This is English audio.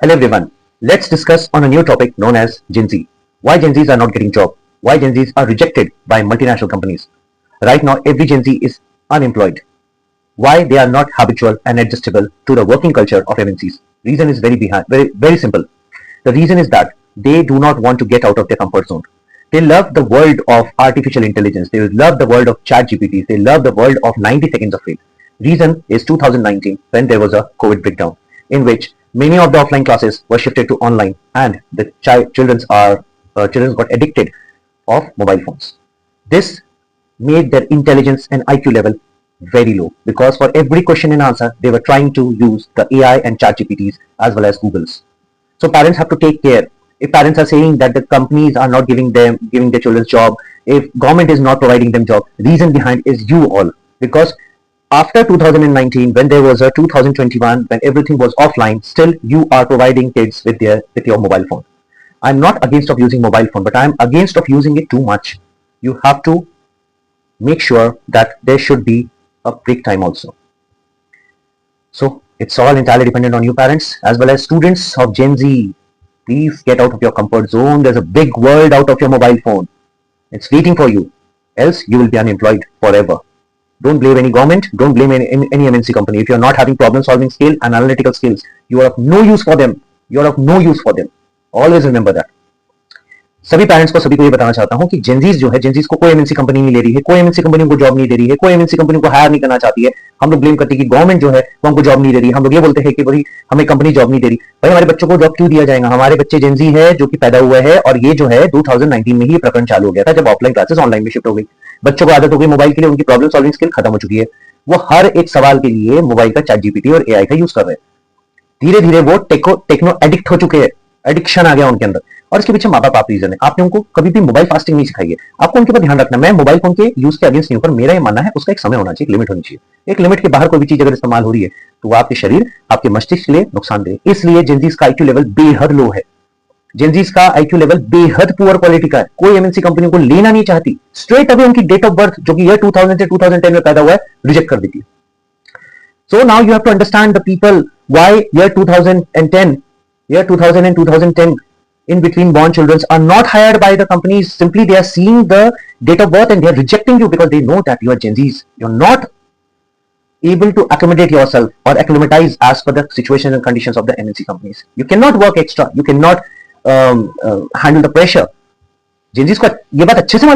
Hello everyone. Let's discuss on a new topic known as Gen Z. Why Gen Zs are not getting job? Why Gen Zs are rejected by multinational companies? Right now, every Gen Z is unemployed. Why they are not habitual and adjustable to the working culture of MNCs? Reason is very simple. The reason is that they do not want to get out of their comfort zone. They love the world of artificial intelligence. They love the world of chat GPTs. They love the world of 90 seconds of fame. Reason is 2019 when there was a COVID breakdown in which many of the offline classes were shifted to online and the children got addicted of mobile phones. This made their intelligence and IQ level very low because for every question and answer they were trying to use the AI and chat GPTs as well as Google's. So parents have to take care. If parents are saying that the companies are not giving their children job, if government is not providing them job, reason behind is you all. Because after 2019, when there was a 2021, when everything was offline, still you are providing kids with your mobile phone. I'm not against of using mobile phone, but I'm against of using it too much. You have to make sure that there should be a break time also. So it's all entirely dependent on you parents as well as students of Gen Z. Please get out of your comfort zone. There's a big world out of your mobile phone. It's waiting for you. Else you will be unemployed forever. Don't blame any government. Don't blame any MNC company. If you're not having problem solving skill and analytical skills, you are of no use for them. You are of no use for them. Always remember that. सभी parents को सभी को ये बताना चाहता हूं कि Gen Zs जो है, जेनजीज को कोई एमएनसी कंपनी नहीं ले रही है, कोई एमएनसी कंपनी को जॉब नहीं दे रही है, कोई एमएनसी कंपनी को हायर नहीं करना चाहती है. हम लोग ब्लेम करते हैं कि गवर्नमेंट जो है वो हमको जॉब नहीं दे रही. हम लोग ये बोलते हैं कि भाई हमें कंपनी जॉब नहीं दे रही. भाई हमारे बच्चों को जॉब क्यों दिया जाएगा? हमारे बच्चे जेनजी है जो कि पैदा हुआ है और ये जो है 2019 में ही प्रकरण चालू हो गया था जब ऑफलाइन क्लासेस ऑनलाइन में शिफ्ट हो गई. बच्चों को आदत हो गई मोबाइल के लिए, उनकी प्रॉब्लम सॉल्विंग स्किल खत्म हो चुकी है. वो हर एक सवाल के लिए मोबाइल का चैट जीपीटी और एआई का यूज कर रहे हैं. धीरे धीरे वो टेक्नो एडिक्ट हो चुके हैं. एडिक्शन आ गया उनके अंदर और इसके पीछे माँ बाप आप रीजन है. आपने उनको कभी भी मोबाइल फास्टिंग नहीं सिखाई है. आपको उनके ऊपर ध्यान रखना. मैं मोबाइल फोन के यूज के अगेंस्ट नहीं हूं, पर मेरा ये मानना है उसका एक समय होना चाहिए, एक लिमिट होनी चाहिए. एक लिमिट के बाहर कोई भी चीज अगर इस्तेमाल हो रही है तो वो आपके शरीर, आपके मस्तिष्क के लिए नुकसानदेह. इसलिए जेनजीज का आईक्यू लेवल बेहद लो है. जेनजीज का आईक्यू लेवल बेहद पुअर क्वालिटी का है. कोई एमएनसी कंपनी को लेना नहीं चाहती. स्ट्रेट अवे उनकी डेट ऑफ बर्थ जो कि ईयर 2000 से 2010 में पैदा हुआ है रिजेक्ट कर देती है. So now you have to understand the people why year 2000 and 2010 in between born children are not hired by the companies. Simply they are seeing the date of birth and they are rejecting you because they know that you are Gen Zs. You're not able to accommodate yourself or acclimatize as per the situations and conditions of the MNC companies. You cannot work extra. You cannot handle the pressure. Gen Zs को ये बात अच्छे से